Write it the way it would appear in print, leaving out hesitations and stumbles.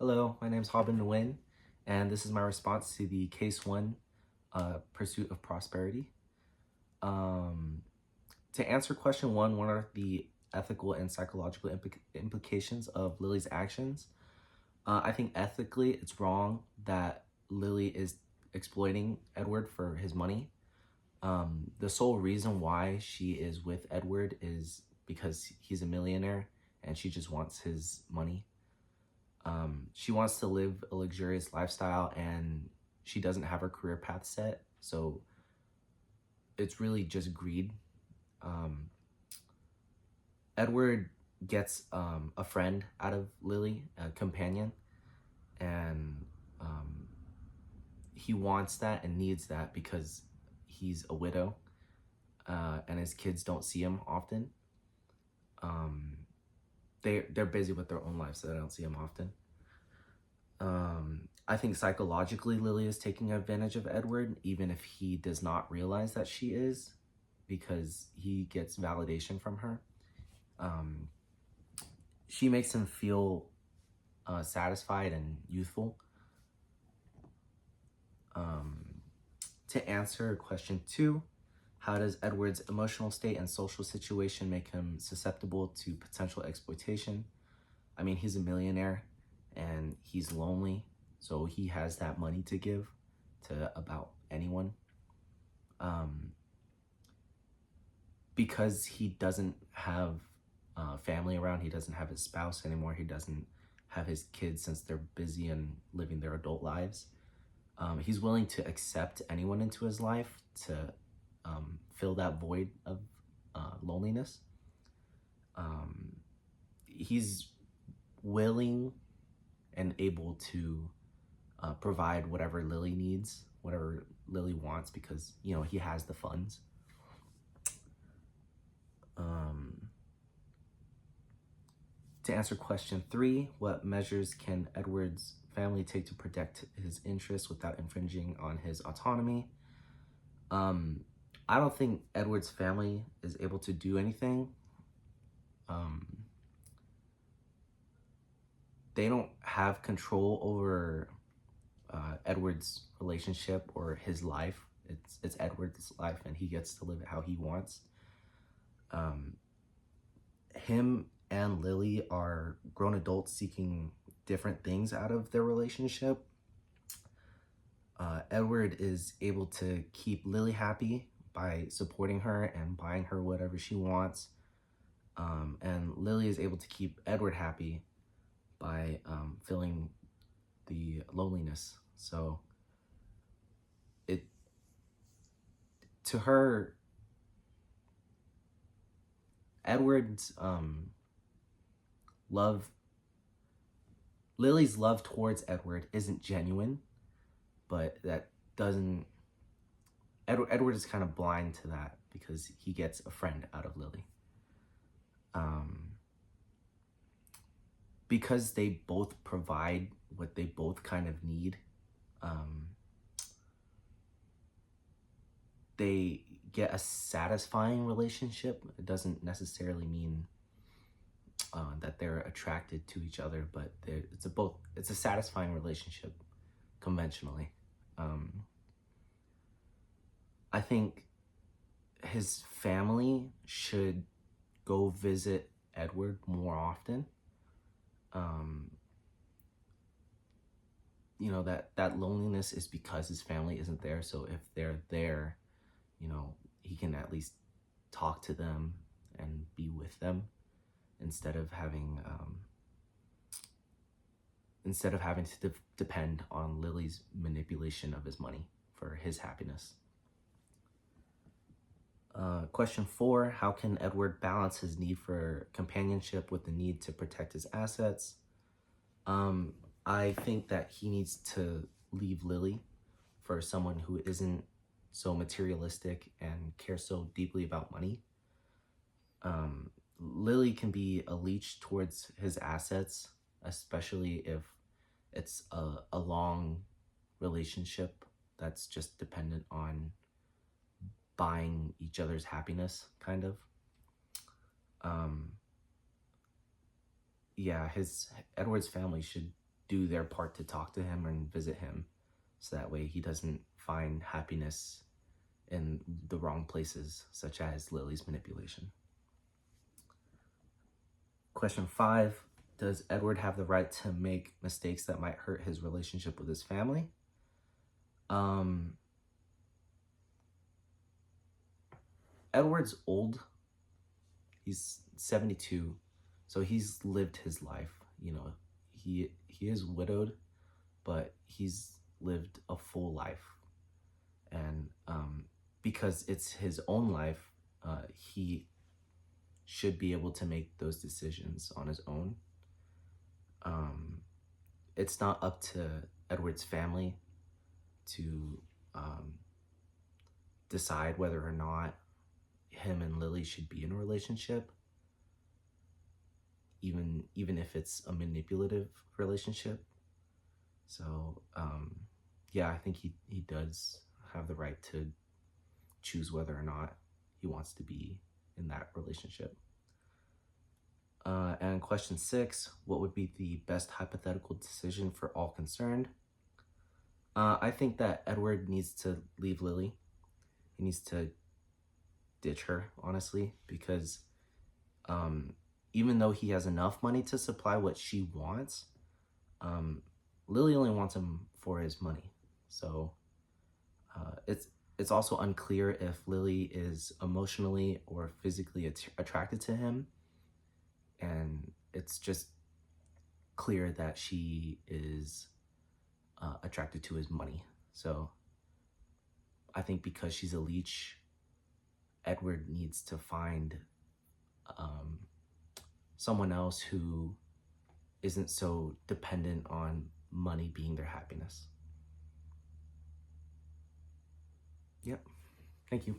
Hello, my name is Hoa Binh Nguyen, and this is my response to the Case 1 Pursuit of Prosperity. Um, to answer question 1, what are the ethical and psychological implications of Lily's actions? I think ethically it's wrong that Lily is exploiting Edward for his money. The sole reason why she is with Edward is because he's a millionaire and she just wants his money. She wants to live a luxurious lifestyle and she doesn't have her career path set. So it's really just greed. Um, Edward gets a friend out of Lily, a companion, and he wants that and needs that because he's a widow and his kids don't see him often. Um, they're busy with their own lives, so they don't see him often. I think psychologically Lily is taking advantage of Edward, even if he does not realize that she is, because he gets validation from her. She makes him feel satisfied and youthful. To answer question 2, how does Edward's emotional state and social situation make him susceptible to potential exploitation? I mean, he's a millionaire and he's lonely, so he has that money to give to about anyone. Because he doesn't have family around, he doesn't have his spouse anymore, he doesn't have his kids since they're busy and living their adult lives. He's willing to accept anyone into his life to fill that void of loneliness. He's willing and able to provide whatever Lily needs, whatever Lily wants, because he has the funds. To answer question 3, what measures can Edward's family take to protect his interests without infringing on his autonomy? I don't think Edward's family is able to do anything. They don't have control over Edward's relationship or his life. It's Edward's life, and he gets to live it how he wants. Him and Lily are grown adults seeking different things out of their relationship. Edward is able to keep Lily happy by supporting her and buying her whatever she wants. And Lily is able to keep Edward happy by filling the loneliness. So to her, Edward's Lily's love towards Edward isn't genuine, but that doesn't, Edward is kind of blind to that because he gets a friend out of Lily. Because they both provide what they both kind of need, they get a satisfying relationship. It doesn't necessarily mean that they're attracted to each other, but it's a satisfying relationship conventionally. I think his family should go visit Edward more often. That loneliness is because his family isn't there. So if they're there, he can at least talk to them and be with them instead of having to depend on Lily's manipulation of his money for his happiness. Question 4, how can Edward balance his need for companionship with the need to protect his assets? I think that he needs to leave Lily for someone who isn't so materialistic and cares so deeply about money. Lily can be a leech towards his assets, especially if it's a long relationship that's just dependent on buying each other's happiness, kind of. Edward's family should do their part to talk to him and visit him, so that way he doesn't find happiness in the wrong places, such as Lily's manipulation. Question 5, does Edward have the right to make mistakes that might hurt his relationship with his family? Edward's old. He's 72, so he's lived his life. You know, he is widowed, but he's lived a full life. And because it's his own life, he should be able to make those decisions on his own. It's not up to Edward's family to decide whether or not him and Lily should be in a relationship, even if it's a manipulative relationship. So yeah, I think he does have the right to choose whether or not he wants to be in that relationship. And question 6, what would be the best hypothetical decision for all concerned? I think that Edward needs to leave Lily. He needs to ditch her, honestly, because even though he has enough money to supply what she wants, Lily only wants him for his money. So it's also unclear if Lily is emotionally or physically attracted to him, and it's just clear that she is attracted to his money. So I think because she's a leech, Edward needs to find someone else who isn't so dependent on money being their happiness. Yep. Thank you.